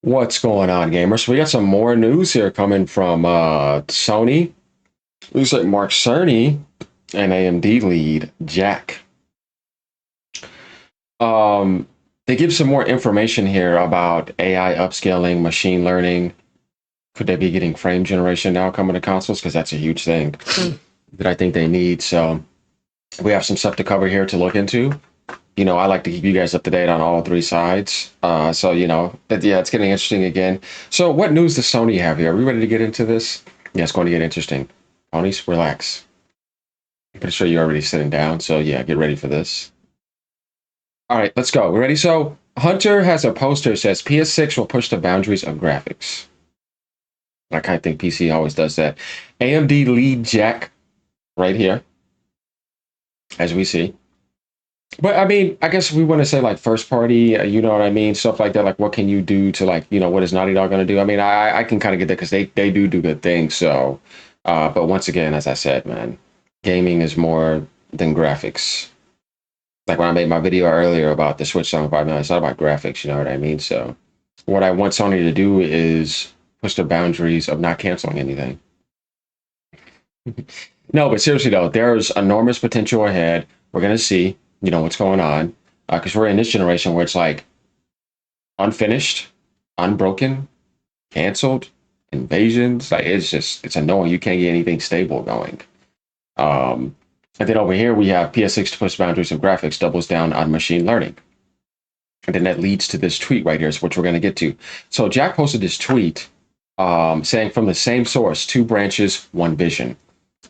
What's going on, gamers? We got some more news here coming from Sony. Looks like Mark Cerny and AMD lead Jack. They give some more information here about AI upscaling, machine learning. Could they be getting frame generation now coming to consoles? Because that's a huge thing that I think they need. So we have some stuff to cover here to look into. You know, I like to keep you guys up to date on all three sides. So, you know, yeah, it's getting interesting again. So what news does Sony have here? Are we ready to get into this? Yeah, it's going to get interesting. Ponies, relax. I'm pretty sure you're already sitting down. So yeah, get ready for this. All right, let's go. We ready? So Hunter has a poster that says PS6 will push the boundaries of graphics. I kind of think PC always does that. AMD lead Jack right here, as we see. But I mean, I guess we want to say like first party, you know what I mean? Stuff like that. Like, what can you do to like, you know, what is Naughty Dog going to do? I mean, I can kind of get that because they do good things. So, but once again, as I said, man, gaming is more than graphics. Like when I made my video earlier about the Switch 75 million, it's not about graphics, you know what I mean? So what I want Sony to do is push the boundaries of not canceling anything. No, but seriously though, there's enormous potential ahead. We're going to see, you know, what's going on. Because we're in this generation where it's like unfinished, unbroken, canceled, invasions. Like it's annoying. You can't get anything stable going. And then over here we have PS6 to push boundaries of graphics, doubles down on machine learning. And then that leads to this tweet right here, which we're going to get to. So Jack posted this tweet saying, from the same source, two branches, one vision.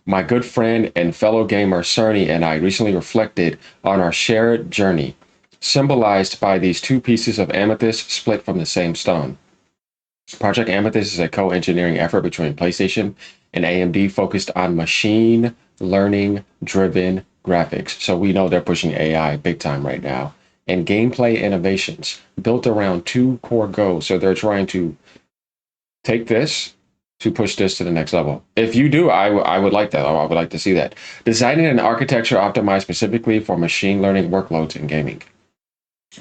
My good friend and fellow gamer Cerny and I recently reflected on our shared journey, symbolized by these two pieces of amethyst split from the same stone. Project Amethyst is a co-engineering effort between PlayStation and AMD focused on machine learning driven graphics. So we know they're pushing AI big time right now. And gameplay innovations built around two core goals. So they're trying to take this to push this to the next level. If you do, I would like that. I would like to see that. Designing an architecture optimized specifically for machine learning workloads in gaming.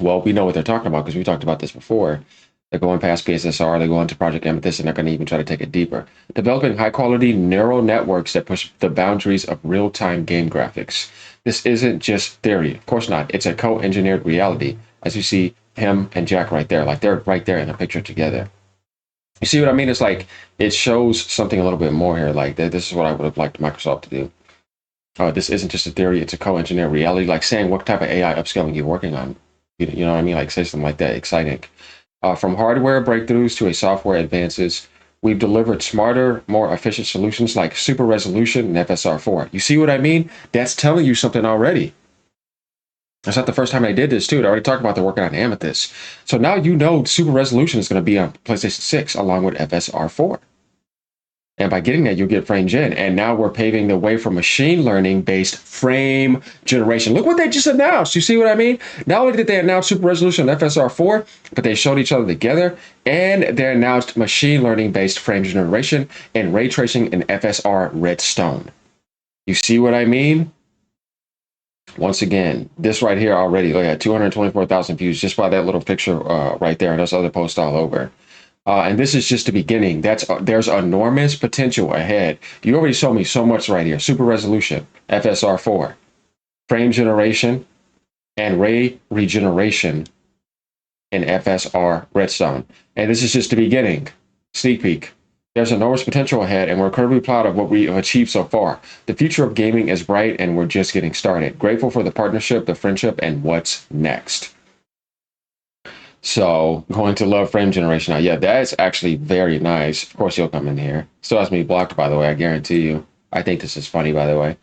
Well, we know what they're talking about because we talked about this before. They're going past PSSR, they go into Project Amethyst, and they're going to even try to take it deeper. Developing high-quality neural networks that push the boundaries of real-time game graphics. This isn't just theory. Of course not. It's a co-engineered reality, as you see him and Jack right there. Like, they're right there in the picture together. You see what I mean? It's like, it shows something a little bit more here. Like, this is what I would have liked Microsoft to do. This isn't just a theory, it's a co-engineered reality. Like saying what type of AI upscaling you're working on. You know what I mean? Like, say something like that. Exciting. From hardware breakthroughs to software advances, we've delivered smarter, more efficient solutions like super resolution and FSR4. You see what I mean? That's telling you something already. It's not the first time they did this, too. They already talked about they're working on Amethyst. So now you know super resolution is going to be on PlayStation 6 along with FSR4. And by getting that, you'll get frame gen. And now we're paving the way for machine learning based frame generation. Look what they just announced. You see what I mean? Not only did they announce super resolution and FSR4, but they showed each other together. And they announced machine learning based frame generation and ray tracing in FSR Redstone. You see what I mean? Once again, this right here already, look at 224,000 views just by that little picture right there. And there's other posts all over. And this is just the beginning. There's enormous potential ahead. You already showed me so much right here. Super resolution, FSR4, frame generation, and ray regeneration in FSR Redstone. And this is just the beginning. Sneak peek. There's enormous potential ahead, and we're incredibly proud of what we have achieved so far. The future of gaming is bright, and we're just getting started. Grateful for the partnership, the friendship, and what's next. So going to love frame generation now. Yeah, that is actually very nice. Of course, you'll come in here. Still has me blocked, by the way. I guarantee you. I think this is funny, by the way.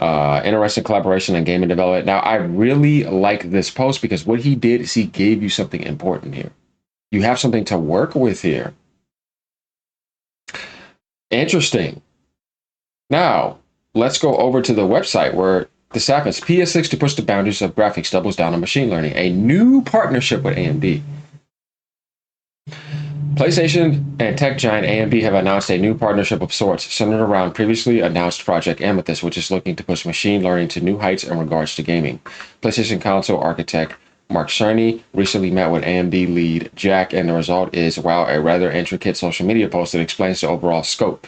Interesting collaboration and gaming development. Now, I really like this post because what he did is he gave you something important here. You have something to work with here. Interesting. Now, let's go over to the website where this happens. PS6 to push the boundaries of graphics doubles down on machine learning. A new partnership with AMD. PlayStation and tech giant AMD have announced a new partnership of sorts centered around previously announced Project Amethyst, which is looking to push machine learning to new heights in regards to gaming. PlayStation console architect Mark Cerny recently met with AMD lead Jack, and the result is, wow, a rather intricate social media post that explains the overall scope.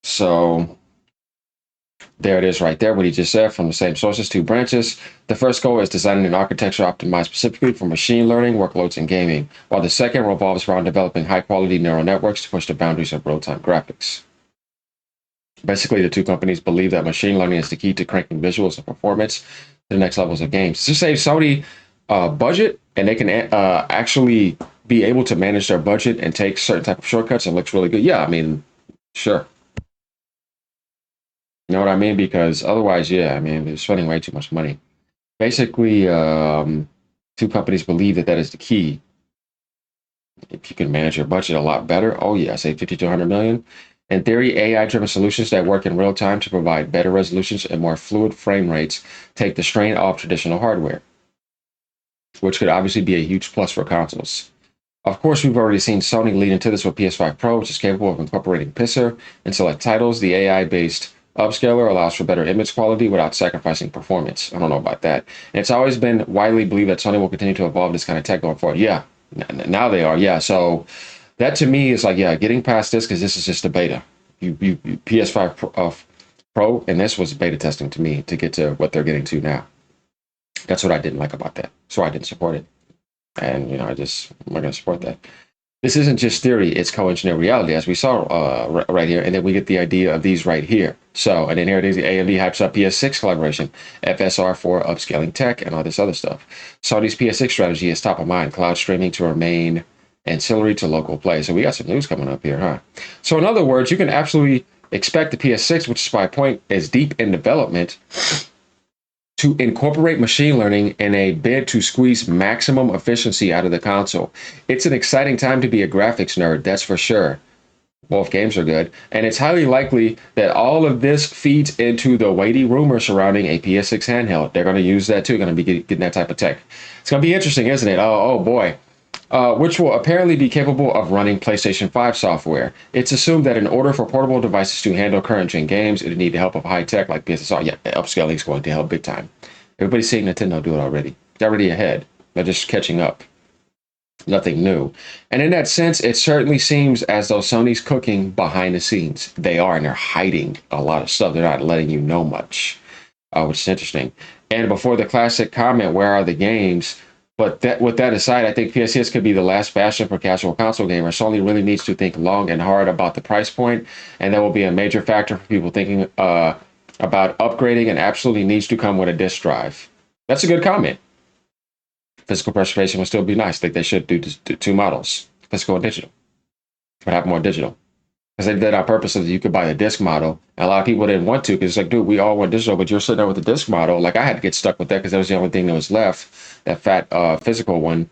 So there it is right there, what he just said from the same sources, 2 branches. The first goal is designing an architecture optimized specifically for machine learning workloads and gaming, while the second revolves around developing high-quality neural networks to push the boundaries of real-time graphics. Basically, the 2 companies believe that machine learning is the key to cranking visuals and performance to the next levels of games. To save Sony budget, and they can actually be able to manage their budget and take certain type of shortcuts, and looks really good. Yeah, I mean, sure. You know what I mean? Because otherwise, yeah, I mean, they're spending way too much money. Basically, 2 companies believe that that is the key. If you can manage your budget a lot better, oh yeah, say 50 to 100 million. In theory, AI-driven solutions that work in real time to provide better resolutions and more fluid frame rates take the strain off traditional hardware, which could obviously be a huge plus for consoles. Of course, we've already seen Sony lead into this with PS5 Pro, which is capable of incorporating PSR in select titles. The AI-based upscaler allows for better image quality without sacrificing performance. I don't know about that. And it's always been widely believed that Sony will continue to evolve this kind of tech going forward. Yeah, now they are. Yeah, so that to me is like, yeah, getting past this, because this is just a beta. You PS5 Pro, and this was beta testing to me to get to what they're getting to now. That's what I didn't like about that. So I didn't support it. And, I'm not going to support that. This isn't just theory, it's co-engineered reality, as we saw right here. And then we get the idea of these right here. So, and then here it is, the AMD hypes up PS6 collaboration, FSR4 upscaling tech, and all this other stuff. Sony's PS6 strategy is top of mind, cloud streaming to remain ancillary to local play. So we got some news coming up here, huh? So in other words, you can absolutely expect the PS6, which is my point, is deep in development, to incorporate machine learning in a bid to squeeze maximum efficiency out of the console. It's an exciting time to be a graphics nerd, that's for sure. Both games are good. And it's highly likely that all of this feeds into the weighty rumor surrounding a PS6 handheld. They're going to use that too, going to be getting that type of tech. It's going to be interesting, isn't it? Oh boy. Which will apparently be capable of running PlayStation 5 software. It's assumed that in order for portable devices to handle current-gen games, it would need the help of high-tech like PSSR. Yeah, upscaling is going to help big time. Everybody's seeing Nintendo do it already. They're already ahead. They're just catching up. Nothing new. And in that sense, it certainly seems as though Sony's cooking behind the scenes. They are, and they're hiding a lot of stuff. They're not letting you know much, which is interesting. And before the classic comment, where are the games? But with that aside, I think PS6 could be the last bastion for casual console gamers. Sony really needs to think long and hard about the price point, and that will be a major factor for people thinking about upgrading, and absolutely needs to come with a disk drive. That's a good comment. Physical preservation would still be nice. I think they should do 2 models, physical and digital, but have more digital. Because they did that on purpose so that you could buy a disc model. And a lot of people didn't want to, because it's like, dude, we all want digital, but you're sitting there with a disc model. Like, I had to get stuck with that because that was the only thing that was left, that fat physical one.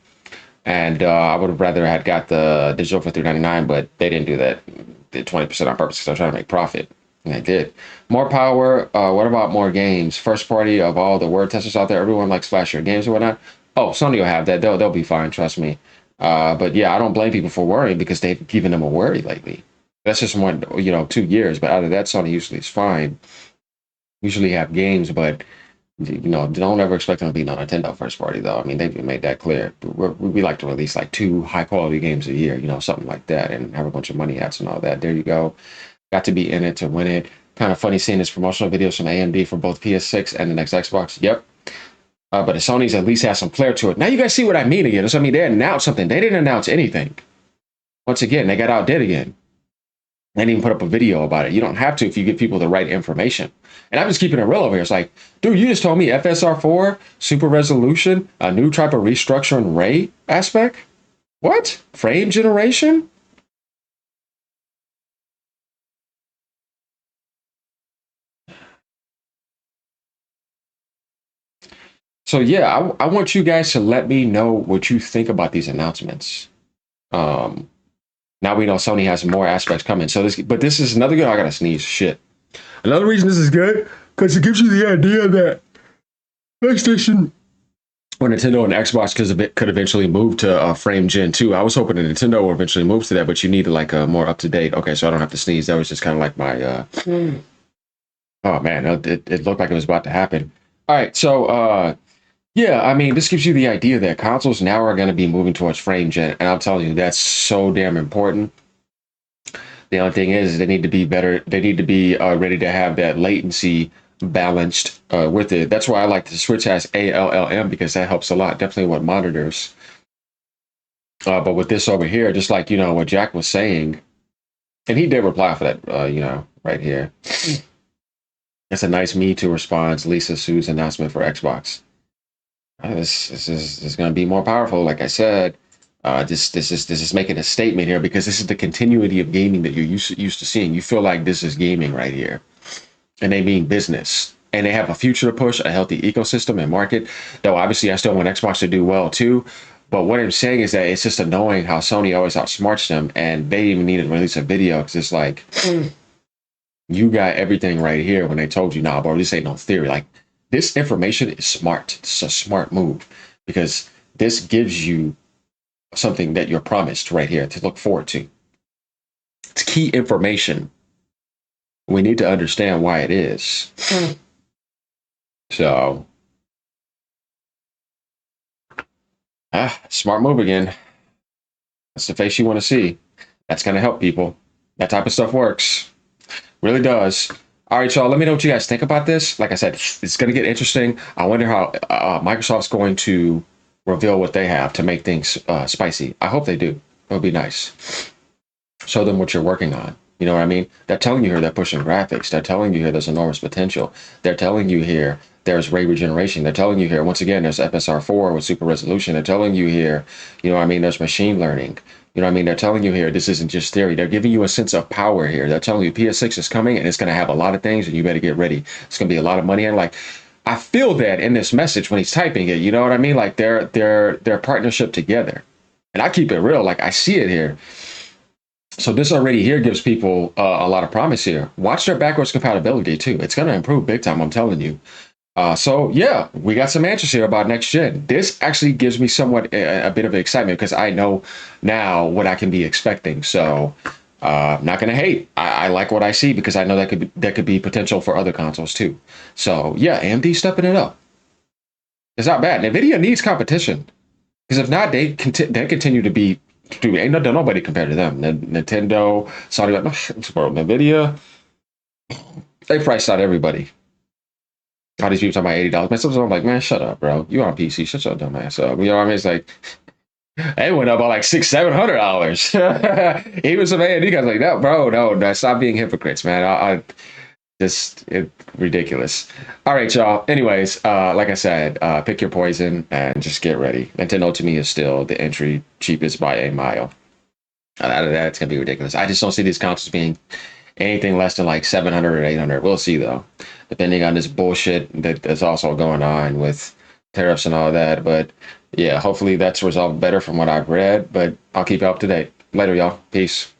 And I would have rather had got the digital for $399, but they didn't do that. They did 20% on purpose because I was trying to make profit. And they did. More power. What about more games? First party of all the word testers out there. Everyone likes flashier games and whatnot. Oh, Sony will have that. They'll be fine. Trust me. But yeah, I don't blame people for worrying, because they've given them a worry lately. That's just 2 years. But out of that, Sony usually is fine. Usually have games, but don't ever expect them to be no Nintendo first party, though. I mean, they've made that clear. We like to release like 2 high quality games a year, something like that, and have a bunch of money hats and all that. There you go. Got to be in it to win it. Kind of funny seeing this promotional videos from AMD for both PS6 and the next Xbox. Yep. But the Sony's at least has some flair to it. Now you guys see what I mean again. So, I mean, they announced something. They didn't announce anything. Once again, they got outdid again. They didn't even put up a video about it. You don't have to if you give people the right information. And I'm just keeping it real over here. It's like, dude, you just told me FSR4, super resolution, a new type of restructuring ray aspect? What? Frame generation? So yeah, I want you guys to let me know what you think about these announcements. Now we know Sony has more aspects coming. So this is another good. I gotta sneeze. Shit. Another reason this is good, because it gives you the idea that PlayStation or Nintendo and Xbox could eventually move to Frame Gen 2. I was hoping that Nintendo will eventually move to that, but you need like a more up to date. Okay, so I don't have to sneeze. That was just kind of like my. Oh man, it looked like it was about to happen. All right, so yeah, I mean, this gives you the idea that consoles now are going to be moving towards frame gen, and I'm telling you, that's so damn important. The only thing is, they need to be better. They need to be ready to have that latency balanced with it. That's why I like the Switch has ALLM because that helps a lot, definitely with monitors. But with this over here, just like what Jack was saying, and he did reply for that, right here. It's a nice Me Too response. Lisa Su's announcement for Xbox. This is going to be more powerful. Like I said, this is making a statement here because this is the continuity of gaming that you're used to seeing. You feel like this is gaming right here, and they mean business, and they have a future to push, a healthy ecosystem and market. Though obviously, I still want Xbox to do well too. But what I'm saying is that it's just annoying how Sony always outsmarts them, and they even need to release a video because it's like you got everything right here when they told you, nah, bro, this ain't no theory. Like this information is smart. It's a smart move because this gives you something that you're promised right here to look forward to. It's key information. We need to understand why it is. So, smart move again. That's the face you want to see. That's going to help people. That type of stuff works. Really does. All right, y'all. Let me know what you guys think about this. Like I said, it's going to get interesting. I wonder how Microsoft's going to reveal what they have to make things spicy. I hope they do. It would be nice. Show them what you're working on. You know what I mean? They're telling you here they're pushing graphics. They're telling you here there's enormous potential. They're telling you here there's ray regeneration. They're telling you here, once again, there's FSR4 with super resolution. They're telling you here, you know what I mean, there's machine learning. You know what I mean? They're telling you here, this isn't just theory. They're giving you a sense of power here. They're telling you PS6 is coming and it's going to have a lot of things and you better get ready. It's going to be a lot of money. And like, I feel that in this message when he's typing it, you know what I mean? Like their partnership together. And I keep it real. Like I see it here. So this already here gives people a lot of promise here. Watch their backwards compatibility too. It's going to improve big time, I'm telling you. So yeah, we got some answers here about next gen. This actually gives me somewhat a bit of excitement because I know now what I can be expecting. So I'm not going to hate. I like what I see because I know that could be potential for other consoles too. So yeah, AMD stepping it up. It's not bad. NVIDIA needs competition because if not, they continue to be. Dude, ain't nobody compared to them. Nintendo, Sony, NVIDIA, they priced out everybody. All these people talking about $80. Man, sometimes I'm like, man, shut up, bro. You on PC? Shut your dumb ass up. You know what I mean? It's like they went up by like $600-700. Even some AMD guys like, no, bro, no, stop being hypocrites, man. I just ridiculous. All right, y'all. Anyways, like I said, pick your poison and just get ready. Nintendo to me is still the entry cheapest by a mile. Out of that, it's gonna be ridiculous. I just don't see these consoles being anything less than like 700 or 800. We'll see though, depending on this bullshit that's also going on with tariffs and all that. But yeah, hopefully that's resolved better from what I've read. But I'll keep you up to date. Later, y'all. Peace.